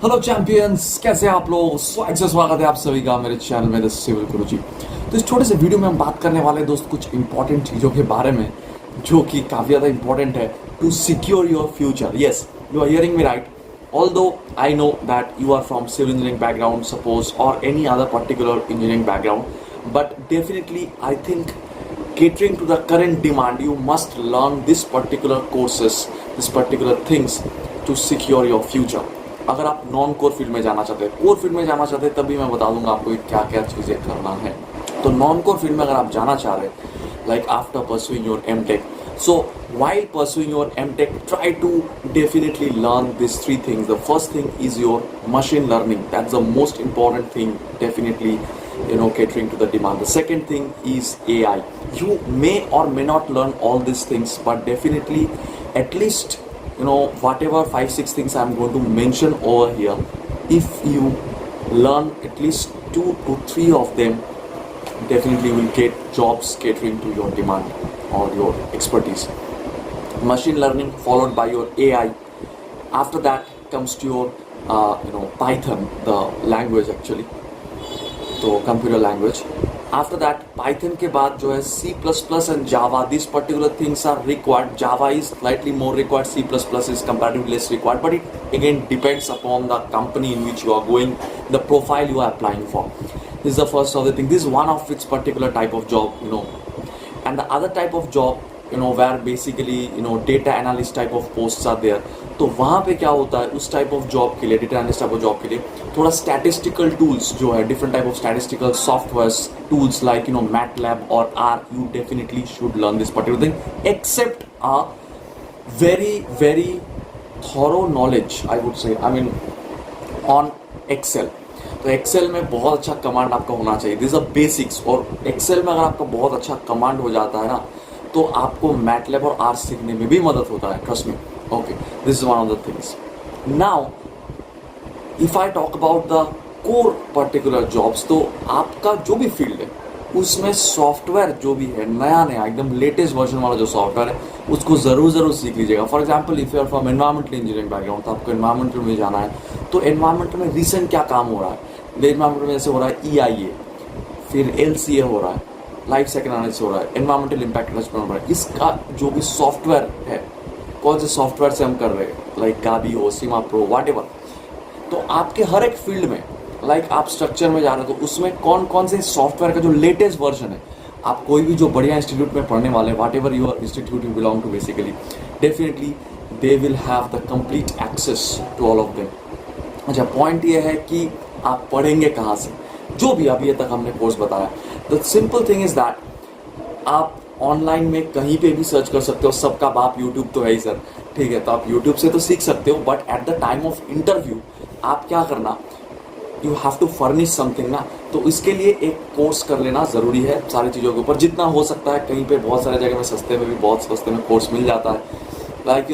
Hello champions, कैसे हैं आप लोग। स्वागत है आप सभी का मेरे चैनल में द सिविल गुरुजी। तो इस छोटे से वीडियो में हम बात करने वाले हैं दोस्त कुछ इंपॉर्टेंट चीज़ों के बारे में जो कि काफ़ी ज़्यादा इंपॉर्टेंट है to secure your future. Yes, you are hearing me right. Although I know that you are from civil engineering background, suppose, or any other particular engineering background, but definitely I think catering to the current demand, you must learn this particular courses, this particular things to secure your future. अगर आप non core field में जाना चाहते हैं, core field में जाना चाहते हैं, तभी मैं बता दूंगा आपको क्या क्या चीज़ें करना है। तो नॉन कोर फील्ड में अगर आप जाना चाह रहे हैं, like after pursuing your MTech, so while pursuing your MTech, try to definitely learn these three things. The first thing is your machine learning. That's the most important thing, definitely, catering to the demand. The second thing is AI. You may or may not learn all these things, but definitely at least, whatever 5-6 things I'm going to mention over here, if you learn at least 2 to 3 of them, definitely you will get jobs catering to your demand or your expertise. Machine learning followed by your AI. After that comes to your Python, the language actually, तो computer language. After that Python के बाद जो है C++ and Java. These particular things are required. Java is slightly more required. C++ is comparatively less required, but it again depends upon the company in which you are going, the profile you are applying for. This is the first of the thing. This is one of its particular type of job, and the other type of job, where basically data analyst type of posts are there. तो वहाँ पे क्या होता है, उस type of job के लिए, data analyst type of job के लिए थोड़ा स्टैटिस्टिकल टूल्स जो है, different type of statistical softwares tools like MATLAB और R, you definitely should learn this particular thing except a very thorough knowledge, I would say, I mean on Excel. तो Excel में बहुत अच्छा command आपका होना चाहिए। This are basics. और Excel में अगर आपका बहुत अच्छा कमांड हो जाता है ना, तो आपको मैटलैब और आर सीखने में भी मदद होता है, trust me. Okay, this is one of the things. Now if I talk about the core particular jobs, तो आपका जो भी फील्ड है उसमें सॉफ्टवेयर जो भी है, नया एकदम लेटेस्ट वर्जन वाला जो सॉफ्टवेयर है, उसको ज़रूर सीख लीजिएगा। For example if you are from environmental engineering background, तो आपको एनवायरमेंटल में जाना है, तो एनवायरमेंटल में रिसेंट क्या काम हो रहा है, एनवायरमेंटल में जैसे हो रहा है EIA, फिर LCA हो रहा है, लाइफ साइकिल एनालिसिस हो रहा है, एनवायरमेंटल इम्पैक्ट असेसमेंट हो रहा है। इसका जो भी सॉफ्टवेयर है, कौन से सॉफ्टवेयर से हम कर रहे हैं, लाइक गाबी हो, सीमा प्रो, वॉट एवर, तो आपके हर एक फील्ड में, लाइक आप स्ट्रक्चर में जा रहे हो तो उसमें कौन कौन से सॉफ्टवेयर का जो लेटेस्ट वर्जन है, आप कोई भी जो बढ़िया इंस्टीट्यूट में पढ़ने वाले हैं, whatever your institute you belong to, basically definitely they will have the complete access to all of them. अच्छा, पॉइंट ये है कि आप पढ़ेंगे कहाँ से, जो भी अभी तक हमने कोर्स बताया। The simple thing is that आप ऑनलाइन में कहीं पे भी सर्च कर सकते हो। सबका बाप यूट्यूब तो है ही सर, ठीक है, तो आप यूट्यूब से तो सीख सकते हो, but at the time of interview आप क्या करना, you have to furnish something ना। तो इसके लिए एक कोर्स कर लेना ज़रूरी है सारी चीज़ों के ऊपर, जितना हो सकता है। कहीं पे बहुत सारे जगह में सस्ते में भी, बहुत सस्ते में कोर्स मिल जाता है, लाइक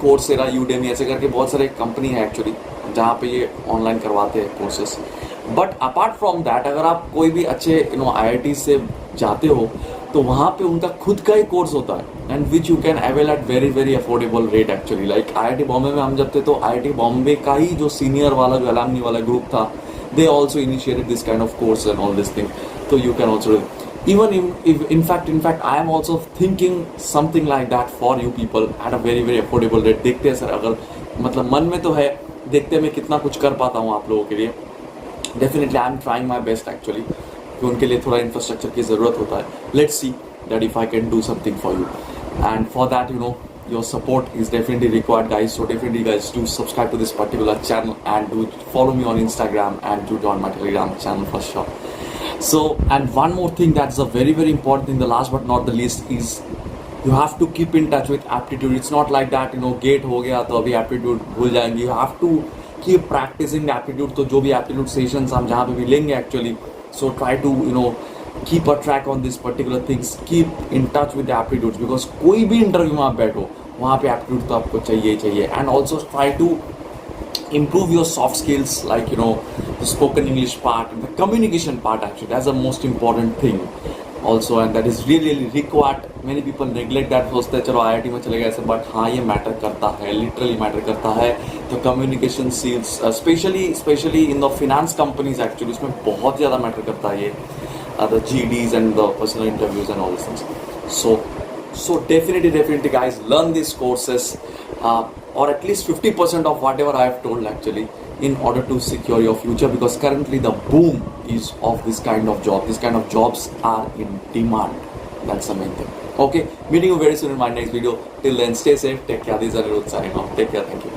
कोर्सेरा, यूडेमी, ऐसे करके बहुत सारे कंपनी है एक्चुअली जहाँ पे ये ऑनलाइन करवाते हैं courses. But apart from that, अगर आप कोई भी अच्छे IIT से जाते हो, तो वहाँ पे उनका खुद का ही कोर्स होता है, and which you can avail at very affordable rate actually. Like IIT Bombay में हम जब थे, तो IIT बॉम्बे का ही जो सीनियर वाला, जो अलमनी वाला ग्रुप था, they also initiated this kind of course and all this thing. तो you can also even if in fact I am also thinking something like that for you people at a very affordable rate। देखते हैं sir, अगर मतलब मन में तो है, देखते हैं मैं कितना कुछ कर पाता हूँ आप लोगों के लिए। Definitely I am trying my best actually, कि उनके लिए थोड़ा इंफ्रास्ट्रक्चर की ज़रूरत होता है। Let's see that if I can do something for you, and for that your support is definitely required, guys. So definitely guys, do subscribe to this particular channel and do follow me on Instagram and do join my Telegram channel for sure. So, and one more thing that's a very important thing, the last but not the least, is you have to keep in touch with aptitude. It's not like that gate हो गया तो अभी aptitude भूल जाएंगे। You have to keep practicing aptitude। तो जो भी aptitude sessions हम जहाँ पे भी लेंगे actually, so try to keep a track on this particular things, keep in touch with the aptitudes, because कोई भी इंटरव्यू में आप बैठो, वहाँ पे aptitude तो आपको चाहिए। And also try to improve your soft skills, like the spoken English part, the communication part actually, that's the most important thing also, and that is really required। many people neglect that, सोचते हैं चलो IIT में चले गए ऐसे, but हाँ ये matter करता है, लिटरली मैटर करता है। the communication skills, especially in the finance companies actually, उसमें बहुत ज़्यादा matter करता है ये, the GDs and the personal interviews and all these things. So definitely guys, learn these courses, or at least 50% of whatever I have told actually, in order to secure your future, because currently the boom is of this kind of job. This kind of jobs are in demand. That's the main thing. Okay, meeting you very soon in my next video. Till then, stay safe, take care. These are Nirud signing off. Take care, thank you.